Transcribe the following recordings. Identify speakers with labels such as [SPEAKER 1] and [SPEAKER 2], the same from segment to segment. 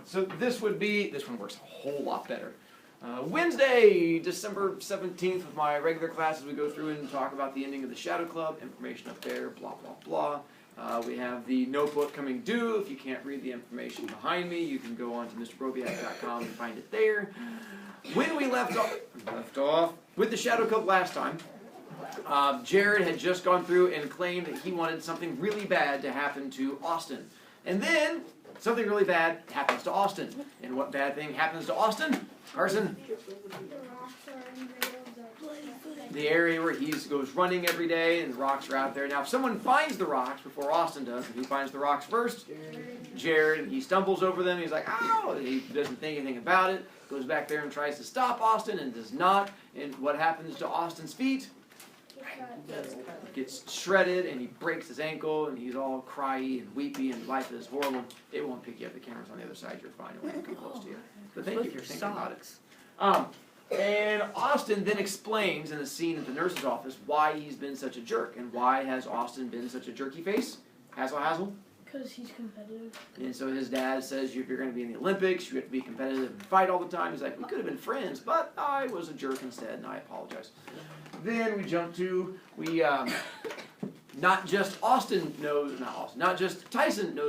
[SPEAKER 1] So this one works a whole lot better. Wednesday, December 17th, with my regular classes, we go through and talk about the ending of the Shadow Club, information up there, blah, blah, blah. We have the notebook coming due. If you can't read the information behind me, you can go on to MrBrovicast.com and find it there. When we left off with the Shadow Club last time, Jared had just gone through and claimed that he wanted something really bad to happen to Austin. And then, something really bad happens to Austin. And what bad thing happens to Austin? Carson? The area where he goes running every day and the rocks are out there. Now, if someone finds the rocks before Austin does, who finds the rocks first? Jared. He stumbles over them. He's like, ow! He doesn't think anything about it. Goes back there and tries to stop Austin and does not. And what happens to Austin's feet? Gets shredded and he breaks his ankle and he's all cryy and weepy and life is horrible. It won't pick you up. The camera's on the other side. You're fine. It won't come close to you. But thank you for thinking about it. And Austin then explains in the scene at the nurse's office why he's been such a jerk. And why has Austin been such a jerky face? Hassle?
[SPEAKER 2] Because he's competitive.
[SPEAKER 1] And so his dad says, if you're going to be in the Olympics, you have to be competitive and fight all the time. He's like, we could have been friends, but I was a jerk instead, and I apologize. Then we jump to, not just Tyson knows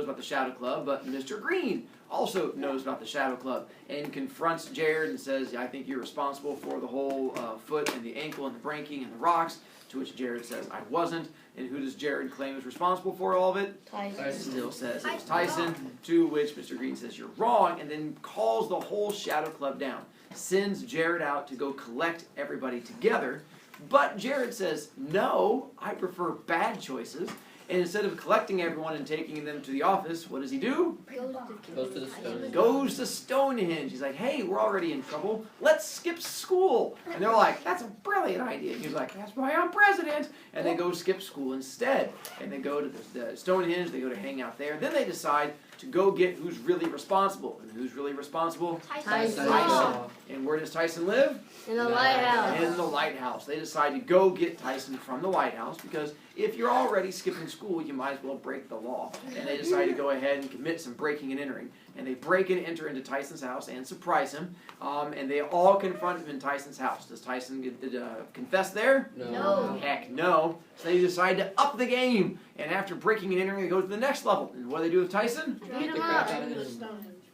[SPEAKER 1] about the Shadow Club, but Mr. Green also knows about the Shadow Club and confronts Jared and says, I think you're responsible for the whole foot and the ankle and the breaking and the rocks, to which Jared says, I wasn't. And who does Jared claim is responsible for all of it?
[SPEAKER 2] Tyson.
[SPEAKER 1] Still says it was Tyson, to which Mr. Green says, you're wrong, and then calls the whole Shadow Club down. Sends Jared out to go collect everybody together. But Jared says, no, I prefer bad choices. And instead of collecting everyone and taking them to the office, what does he do? Goes to Stonehenge. He's like, hey, we're already in trouble. Let's skip school. And they're like, that's a brilliant idea. He's like, that's why I'm president. And they go skip school instead. And they go to the Stonehenge. They go to hang out there. Then they decide to go get who's really responsible. And who's really responsible?
[SPEAKER 2] Tyson.
[SPEAKER 1] And where does Tyson live?
[SPEAKER 2] In the lighthouse.
[SPEAKER 1] In the lighthouse. They decide to go get Tyson from the lighthouse because if you're already skipping school, you might as well break the law. And they decide to go ahead and commit some breaking and entering. And they break and enter into Tyson's house and surprise him. And they all confront him in Tyson's house. Does Tyson confess there?
[SPEAKER 2] No.
[SPEAKER 1] Heck no. So they decide to up the game. And after breaking and entering, they go to the next level. And what do they do with Tyson?
[SPEAKER 2] Beat him up.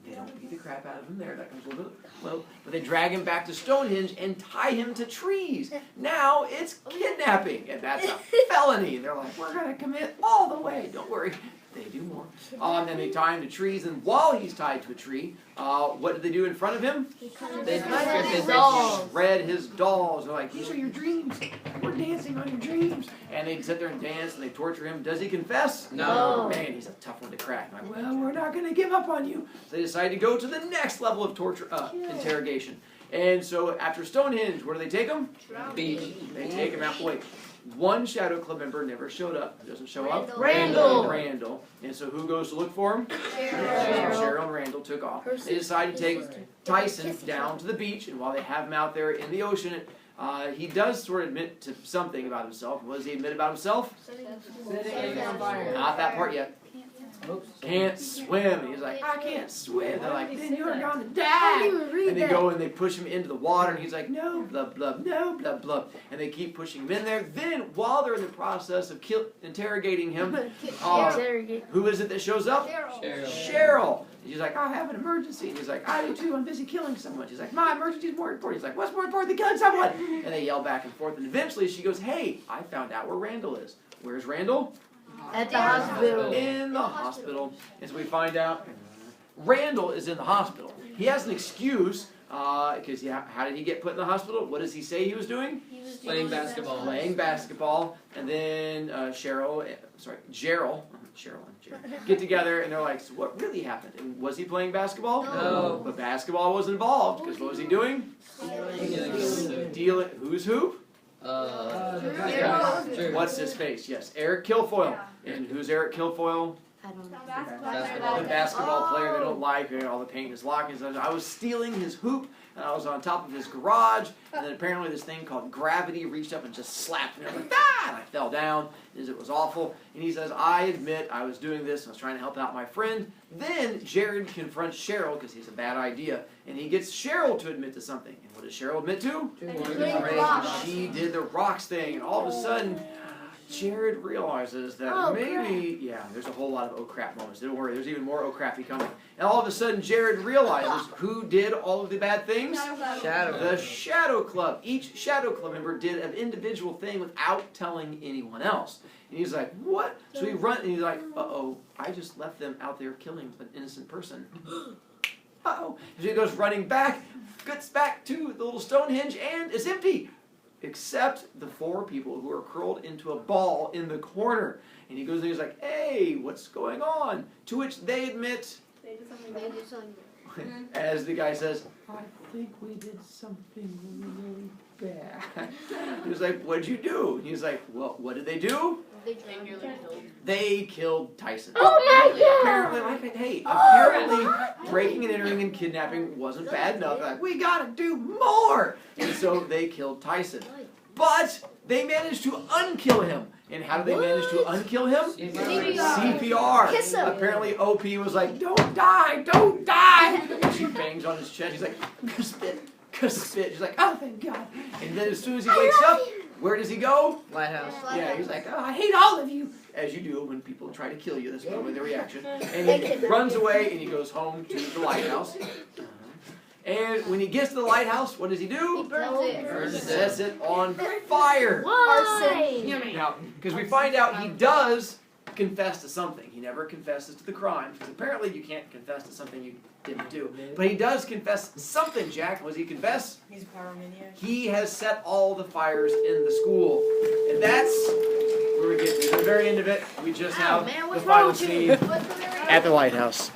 [SPEAKER 1] They don't beat the crap out of him there. That comes a little bit. Well, but they drag him back to Stonehenge and tie him to trees. Now it's kidnapping, and that's a felony. They're like, we're going to commit all the way. Don't worry. They do more. And then they tie him to trees, and while he's tied to a tree, what did they do in front of him?
[SPEAKER 2] They shred his dolls.
[SPEAKER 1] Shred his dolls. They're like, these are your dreams. We're dancing on your dreams. And they sit there and dance, and they torture him. Does he confess?
[SPEAKER 2] No.
[SPEAKER 1] Man, he's a tough one to crack. I'm like, well, we're not going to give up on you. So they decide to go to the next level of torture, interrogation. And so after Stonehenge, where do they take him?
[SPEAKER 3] Beach.
[SPEAKER 1] They take him out. Wait. One Shadow Club member never showed up. Who doesn't show up?
[SPEAKER 2] Randall.
[SPEAKER 1] And so who goes to look for him? Cheryl and Randall took off. They decide to take Tyson down to the beach, and while they have him out there in the ocean, he does sort of admit to something about himself. What does he admit about himself? Not that part yet. Can't swim. He's like, I can't swim. They're like, then you're going to die. And they go and they push him into the water, and he's like, no, blub, blub, no, blub, blub. And they keep pushing him in there. Then, while they're in the process of interrogating him, who is it that shows up? Cheryl. And she's like, I have an emergency. And he's like, I do too. I'm busy killing someone. She's like, my emergency is more important. He's like, what's more important than killing someone? And they yell back and forth. And eventually she goes, hey, I found out where Randall is. Where's Randall?
[SPEAKER 2] At the hospital.
[SPEAKER 1] In the hospital. And so we find out Randall is in the hospital. He has an excuse because how did he get put in the hospital? What does he say he was doing?
[SPEAKER 3] Playing basketball.
[SPEAKER 1] Playing basketball. And then Cheryl get together and they're like, so what really happened? And was he playing basketball?
[SPEAKER 3] No.
[SPEAKER 1] But basketball was involved because what was he doing? Dealing. Who's who?
[SPEAKER 3] Sure.
[SPEAKER 1] What's his face? Yes, Eric Kilfoyle. And who's Eric Kilfoyle?
[SPEAKER 2] I don't know.
[SPEAKER 1] The basketball player they don't like, all the paint is locking. So I was stealing his hoop, and I was on top of his garage, and then apparently this thing called gravity reached up and just slapped me. I was like, ah! And I fell down, and it was awful. And he says, I admit I was doing this, and I was trying to help out my friend. Then Jared confronts Cheryl, because he's a bad idea, and he gets Cheryl to admit to something. And what does Cheryl admit to? She did the rocks thing, and all of a sudden, Jared realizes that there's a whole lot of oh crap moments. Don't worry, there's even more oh crappy coming. And all of a sudden, Jared realizes who did all of the bad things? The Shadow Club. Each Shadow Club member did an individual thing without telling anyone else. And he's like, what? So he runs, and he's like, uh-oh, I just left them out there killing an innocent person. Uh-oh. So he goes running back, gets back to the little Stonehenge, and it's empty. Except the 4 people who are curled into a ball in the corner. And he goes and he's like, hey, what's going on? To which they admit,
[SPEAKER 2] They did something.
[SPEAKER 1] as the guy says, I think we did something really bad. He's like, what'd you do? And he's like, well, what did they do? They killed Tyson.
[SPEAKER 2] Oh my God!
[SPEAKER 1] Apparently, apparently breaking and entering and kidnapping wasn't bad enough. Like, we gotta do more! And so they killed Tyson. But they managed to unkill him. And how did they manage to unkill him? CPR.
[SPEAKER 2] Kiss him.
[SPEAKER 1] Apparently OP was like, don't die, don't die! And she bangs on his chest. He's like, spit, spit. She's like, oh, thank God. And then as soon as he wakes up, where does he go?
[SPEAKER 3] Lighthouse.
[SPEAKER 1] Yeah, he's like, oh, I hate all of you. As you do when people try to kill you. That's probably the reaction. And he runs away and he goes home to the lighthouse. And when he gets to the lighthouse, what does he do?
[SPEAKER 2] He burns it.
[SPEAKER 1] Sets it on fire.
[SPEAKER 2] Why?
[SPEAKER 1] Now, because we find out he does confess to something. He never confesses to the crime, because apparently you can't confess to something you didn't do. But he does confess something, Jack. What does he confess?
[SPEAKER 4] He's a pyromaniac.
[SPEAKER 1] He has set all the fires in the school. And that's where we get to the very end of it. We just have the final scene at the lighthouse.